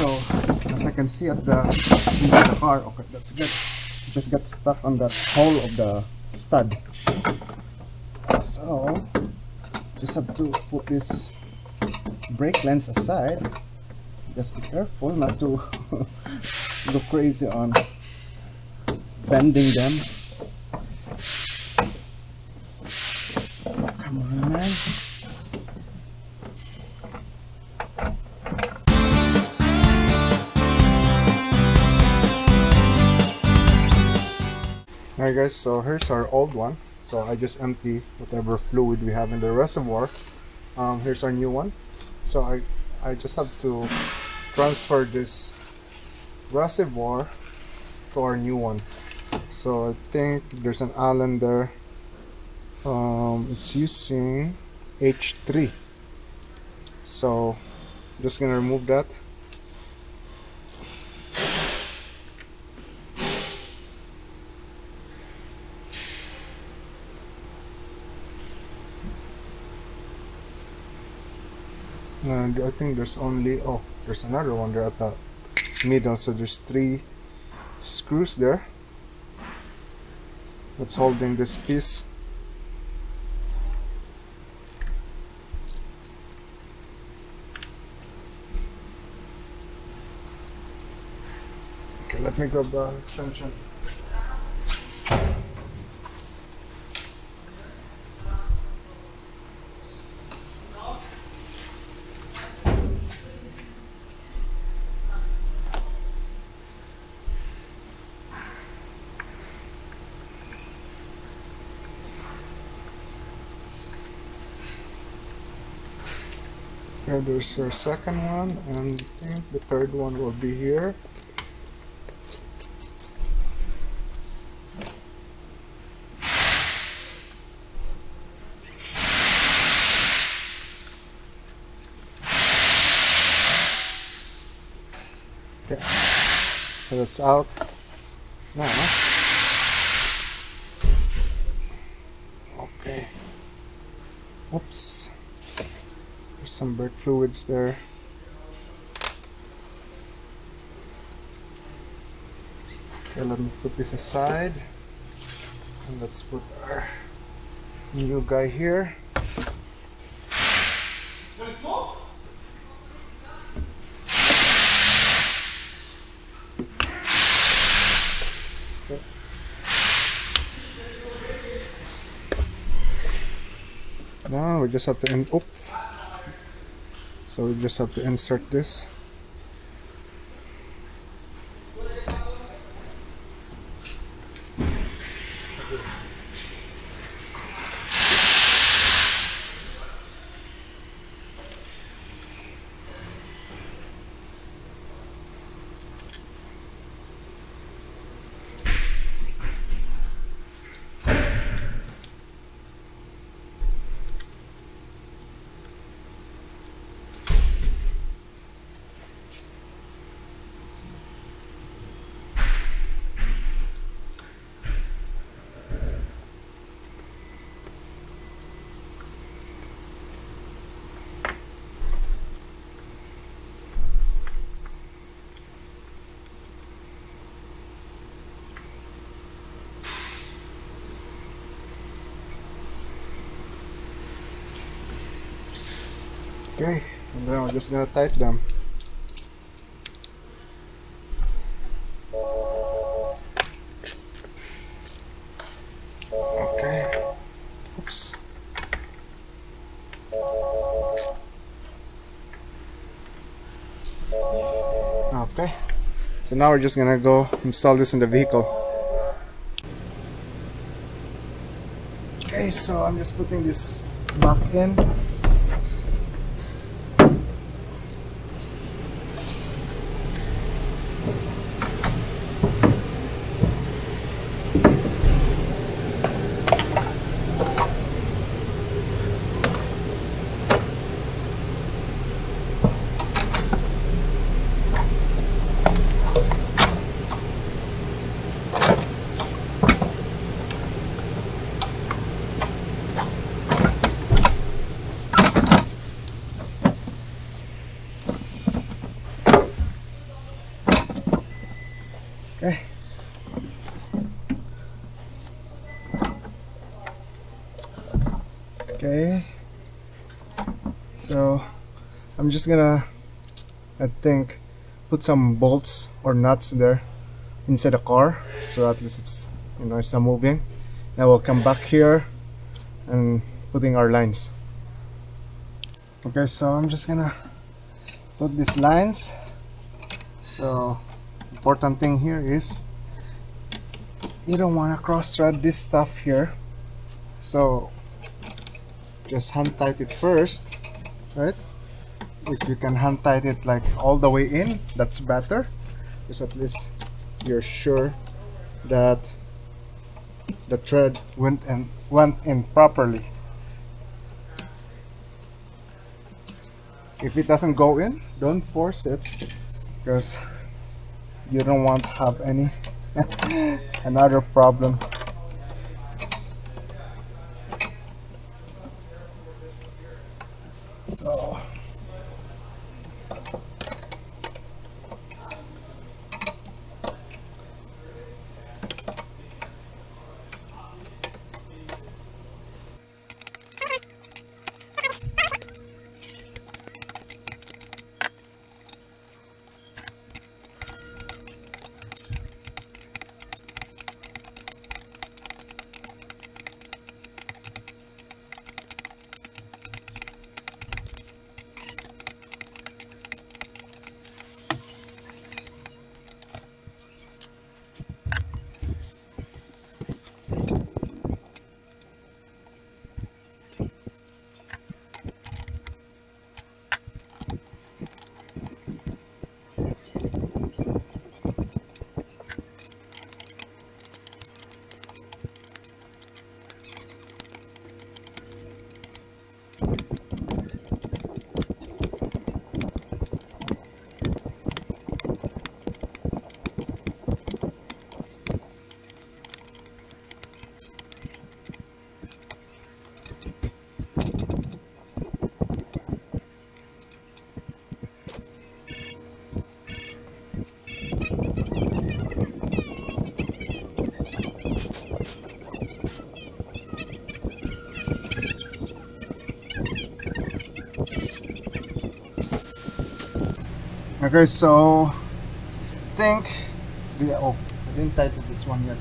so as I can see at the inside the car, okay, that's good. It just got stuck on that hole of the stud. So just have to put this brake lens aside. Just be careful not to go crazy on bending them. Come on, man. Alright guys, so here's our old one. So I just empty whatever fluid we have in the reservoir. Here's our new one. So I just have to transfer this reservoir to our new one. So I think there's an Allen there. It's using H3. So I'm just gonna remove that. And I think there's only, oh, there's another one there at the middle. So there's 3 screws there that's holding this piece. Okay, let me grab the extension. Okay, there's our second one, and I think the third one will be here. Okay, so that's out now. Okay, oops. There's some brake fluids there. Okay, let me put this aside. And let's put our new guy here. Okay. Now we just have to oops. So we just have to insert this. Okay, and then we're just gonna tighten them. Okay. Oops. Okay. So now we're just gonna go install this in the vehicle. Okay, so I'm just putting this back in. Okay, so I'm just gonna, I think, put some bolts or nuts there inside the car, so at least it's, you know, it's not moving. Now we'll come back here and putting our lines. Okay, so I'm just gonna put these lines. So important thing here is you don't want to cross thread this stuff here, so just hand tight it first, right? If you can hand tight it like all the way in, that's better, because at least you're sure that the thread went in properly. If it doesn't go in, don't force it, because you don't want to have any another problem. So okay, so think, oh, I didn't tighten this one yet.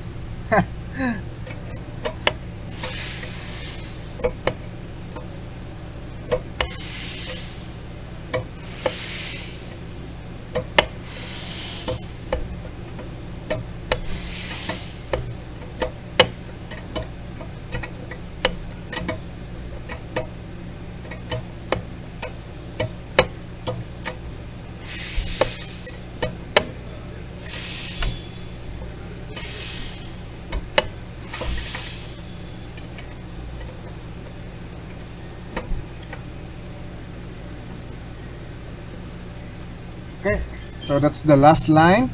Okay, so that's the last line.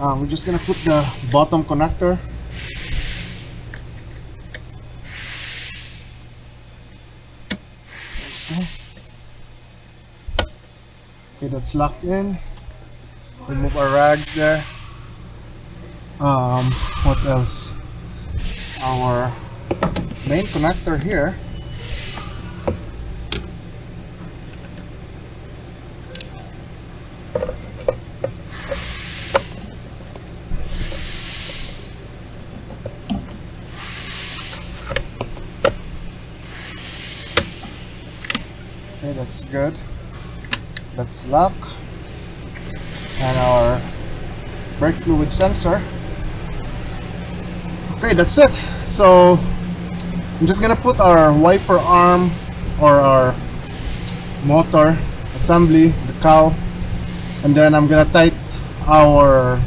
We're just gonna put the bottom connector. Okay, that's locked in. Remove our rags there. What else? Our main connector here. Okay, that's good. That's lock. And our brake fluid sensor. Okay, that's it. So I'm just gonna put our wiper arm or our motor assembly, the cowl, and then I'm gonna tighten our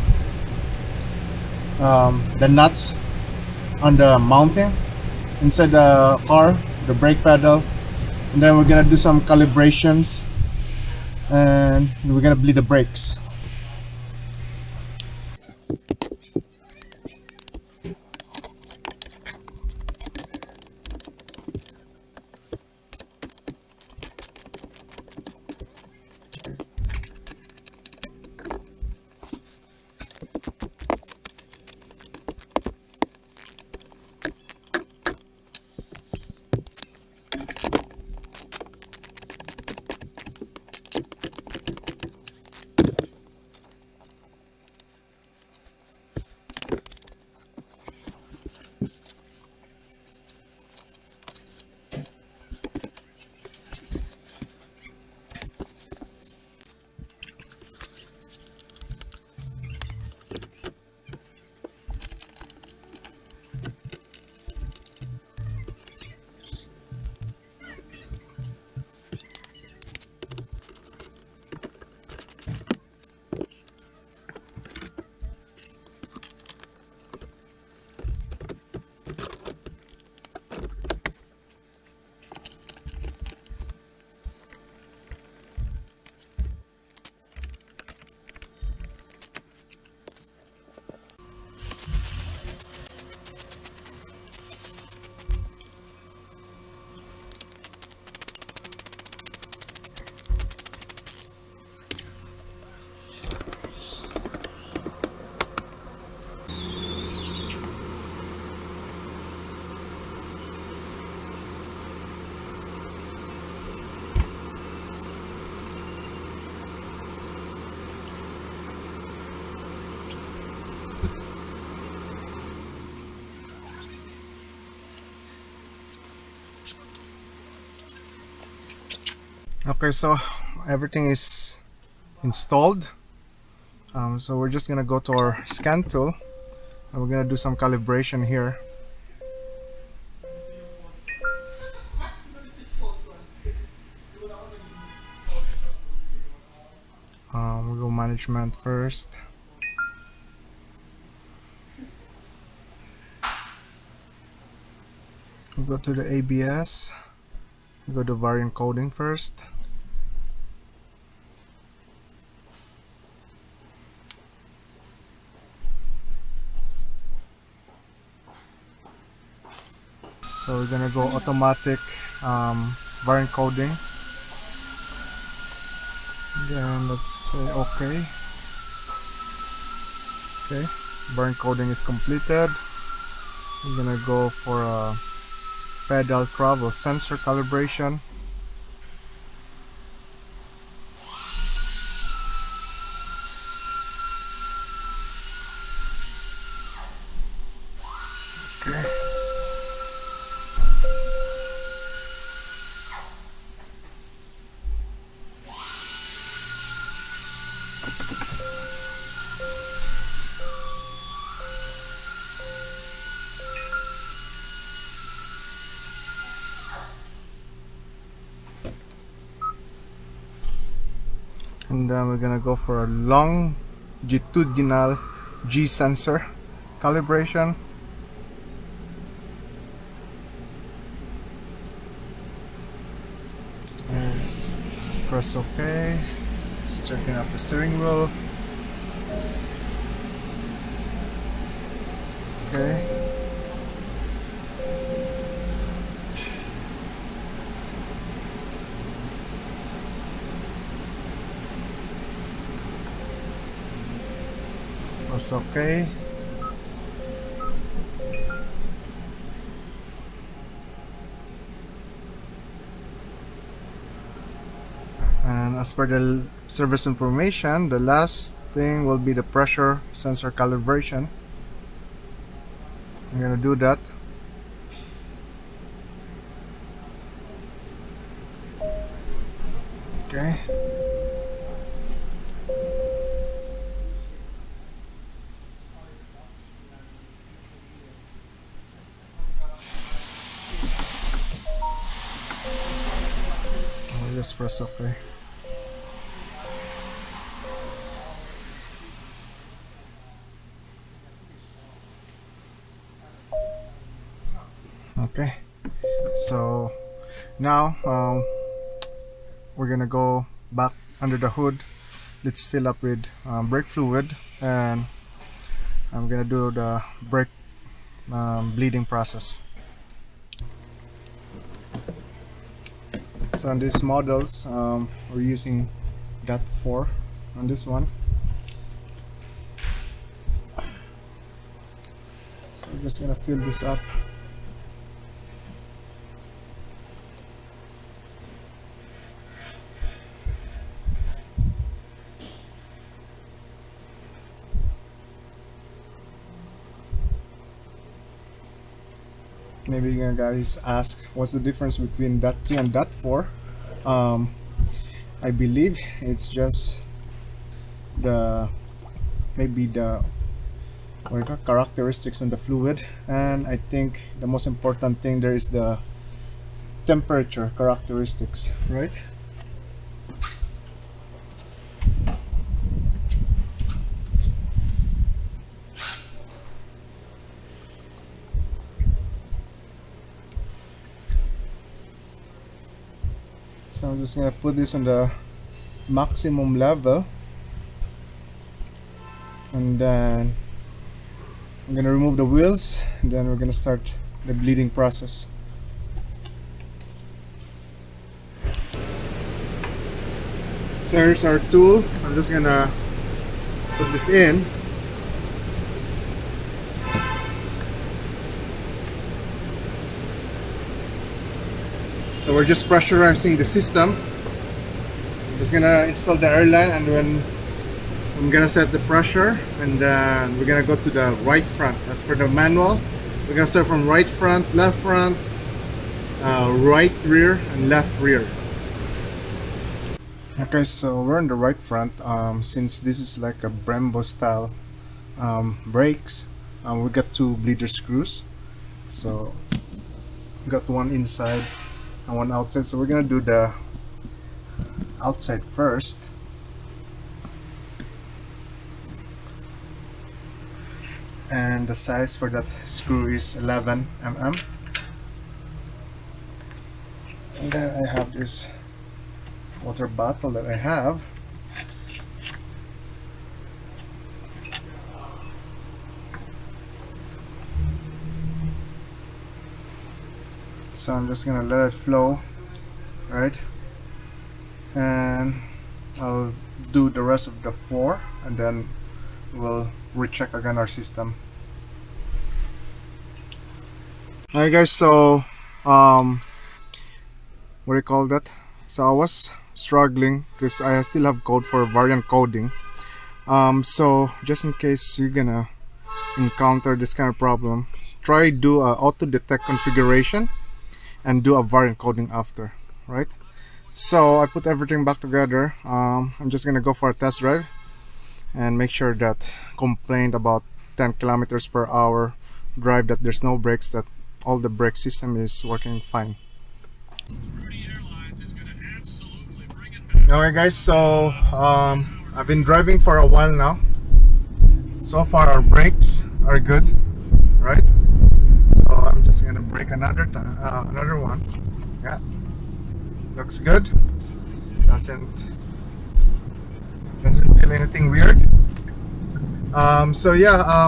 the nuts on the mounting inside the car, the brake pedal, and then we're gonna do some calibrations and we're gonna bleed the brakes. Okay, so everything is installed. So we're just gonna go to our scan tool and we're gonna do some calibration here. We'll go management first. We'll go to the ABS. We'll go to variant coding first. So we're gonna go automatic variant coding. Then let's say okay. Okay, variant coding is completed. We're gonna go for a pedal travel sensor calibration. Okay. And then we're gonna go for a longitudinal G sensor calibration. Let's press OK. Let's checking up the steering wheel. Okay. Press OK. And as per the service information, the last thing will be the pressure sensor calibration. I'm gonna do that. Okay. I'll just press OK. Okay, so now we're gonna go back under the hood. Let's fill up with brake fluid, and I'm gonna do the brake bleeding process. So on these models, we're using .4 on this one. So we're just gonna fill this up. Maybe you guys ask what's the difference between .3 and .4. I believe it's just maybe the characteristics on the fluid, and I think the most important thing there is the temperature characteristics, right? So I'm just gonna put this on the maximum level, and then I'm gonna remove the wheels, and then we're gonna start the bleeding process. So here's our tool. I'm just gonna put this in. So we're just pressurizing the system. I'm just gonna install the airline, and then I'm gonna set the pressure, and then we're gonna go to the right front. As per the manual, we're gonna start from right front, right rear, and left rear. Okay, so we're on the right front. Since this is like a Brembo style brakes, we got two bleeder screws. So we got one inside and one outside. So we're gonna do the outside first. And the size for that screw is 11 mm. And then I have this water bottle that I have. So I'm just gonna let it flow, right? And I'll do the rest of the 4 and then we'll recheck again our system. Alright guys, so what do you call that? So I was struggling because I still have code for variant coding. So just in case you're gonna encounter this kind of problem, try do a auto detect configuration and do a variant coding after, right? So I put everything back together. I'm just gonna go for a test drive and make sure that complaint about 10 kilometers per hour drive, that there's no brakes, that all the brake system is working fine. Alright guys, so I've been driving for a while now. So far our brakes are good, right? So I'm just gonna brake another one. Yeah, looks good. Doesn't feel anything weird. So yeah,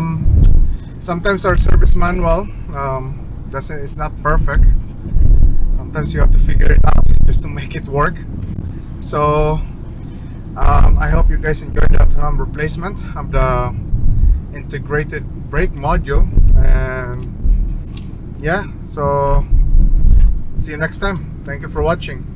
sometimes our service manual it's not perfect. Sometimes you have to figure it out just to make it work. So I hope you guys enjoyed that replacement of the integrated brake module. And yeah, so see you next time. Thank you for watching.